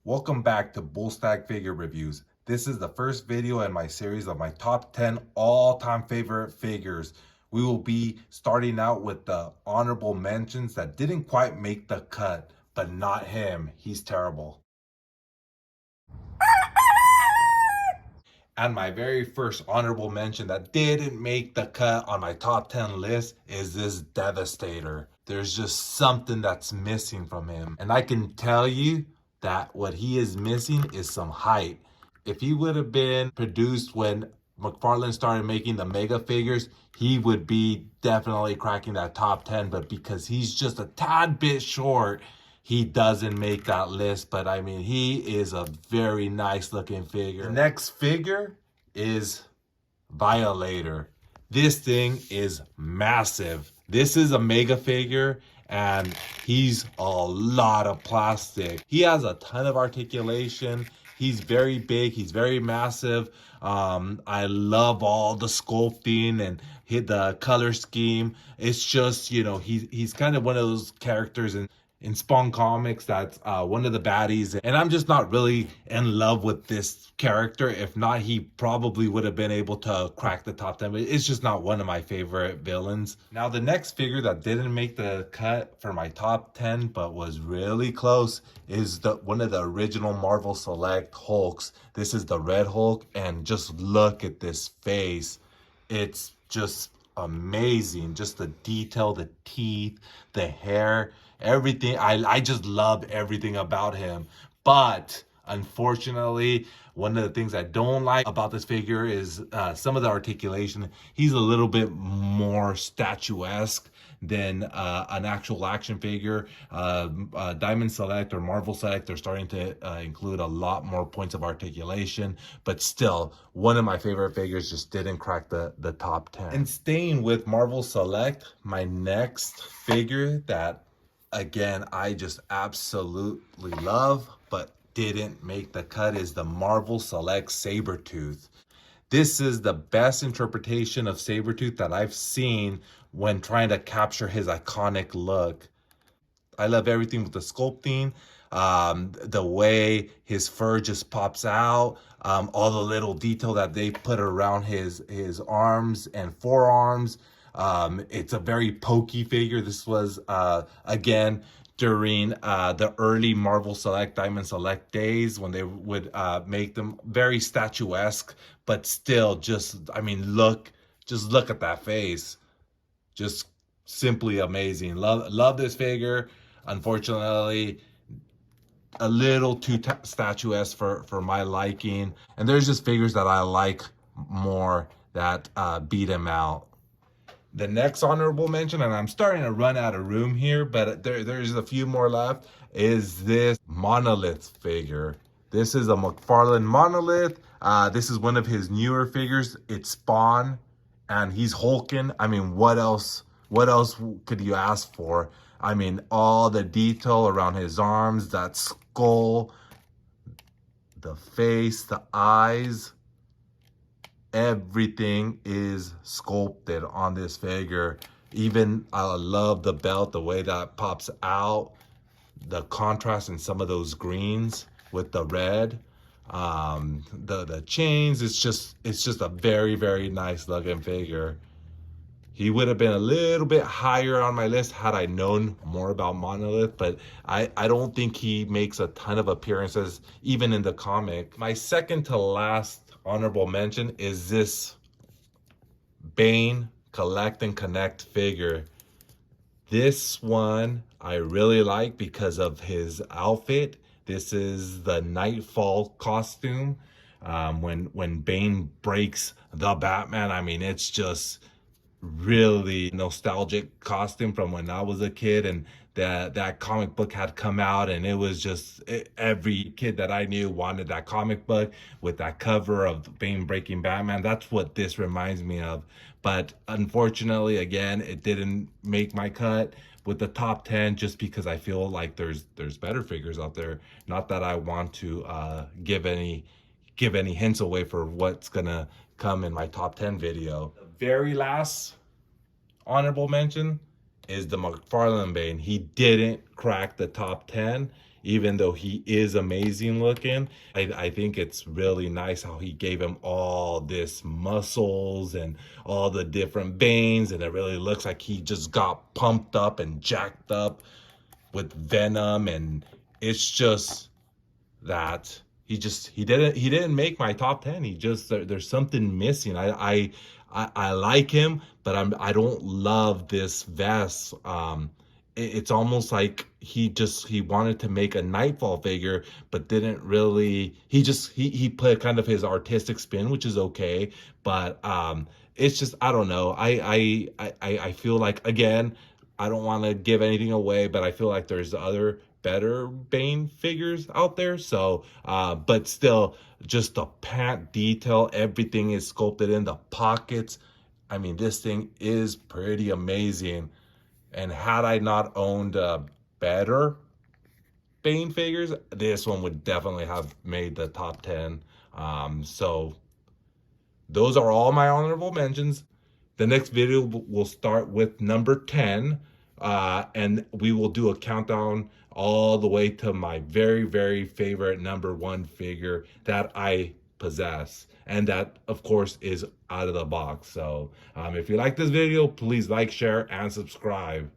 Welcome back to Stag Figure Reviews. This is the first video in my series of my top 10 all-time favorite figures. We will be starting out with the honorable mentions that didn't quite make the cut, but not him. He's terrible. And my very first honorable mention that didn't make the cut on my top 10 list is this Devastator. There's just something that's missing from him. And I can tell you that what he is missing is some height. If he would have been produced when McFarlane started making the mega figures, he would be definitely cracking that top 10. But because he's just a tad bit short, he doesn't make that list. But I mean, he is a very nice looking figure. The next figure is Violator. This thing is massive. This is a mega figure and he's a lot of plastic. He has a ton of articulation. He's very big. He's very massive. I love all the sculpting and the color scheme. It's just, you know, he's kind of one of those characters in Spawn Comics that's one of the baddies. And I'm just not really in love with this character. If not, he probably would have been able to crack the top 10. But it's just not one of my favorite villains. Now, the next figure that didn't make the cut for my top 10, but was really close, is one of the original Marvel Select Hulks. This is the Red Hulk. And just look at this face. It's just amazing. Just the detail, the teeth, the hair, everything. I just love everything about him. But unfortunately, one of the things I don't like about this figure is some of the articulation. He's a little bit more statuesque than an actual action figure. Diamond Select or Marvel Select are starting to include a lot more points of articulation, but still, one of my favorite figures just didn't crack the top 10. And staying with Marvel Select, my next figure that, again, I just absolutely love, but didn't make the cut is the Marvel Select Sabretooth. This is the best interpretation of Sabretooth that I've seen when trying to capture his iconic look. I love everything with the sculpting, the way his fur just pops out, all the little detail that they put around his arms and forearms. It's a very pokey figure. This was, again, during the early Marvel Select, Diamond Select days when they would make them very statuesque, but still just, I mean, just look at that face. Just simply amazing. Love this figure. Unfortunately, a little too statuesque for my liking. And there's just figures that I like more that beat him out. The next honorable mention, and I'm starting to run out of room here, but there's a few more left, is this Monolith figure. This is a McFarlane Monolith. This is one of his newer figures. It's Spawn, and he's hulking. I mean, what else could you ask for? I mean, all the detail around his arms, that skull, the face, the eyes, everything is sculpted on this figure. Even I love the belt, the way that pops out, the contrast in some of those greens with the red, the chains. It's just a very, very nice looking figure. He would have been a little bit higher on my list had I known more about Monolith, but I don't think he makes a ton of appearances even in the comic. My second to last honorable mention is this Bane Collect and Connect figure. This one I really like because of his outfit. This is the Nightfall costume. When Bane breaks the Batman, I mean, it's just really nostalgic costume from when I was a kid, and that comic book had come out, and it was just every kid that I knew wanted that comic book with that cover of Bane breaking Batman. That's what this reminds me of. But unfortunately, again, it didn't make my cut with the top 10 just because I feel like there's better figures out there. Not that I want to give any hints away for what's gonna come in my top 10 video. The very last honorable mention is the McFarlane Bane. He didn't crack the top 10, even though he is amazing looking, I think it's really nice how he gave him all this muscles and all the different veins, and it really looks like he just got pumped up and jacked up with venom. And it's just that he didn't make my top 10. He just there's something missing. I like him, but I don't love this vest. It's almost like he wanted to make a Nightfall figure, but didn't really. He put kind of his artistic spin, which is okay, but it's just, I don't know. I feel like, again, I don't want to give anything away, but I feel like there's other better Bane figures out there. So, but still, just the pant detail, everything is sculpted in the pockets. I mean, this thing is pretty amazing. And had I not owned better Bane figures, this one would definitely have made the top 10. So those are all my honorable mentions. The next video will start with number 10, and we will do a countdown all the way to my very, very favorite number 1 figure that I possess, and that, of course, is out of the box. So if you like this video, please like, share, and subscribe.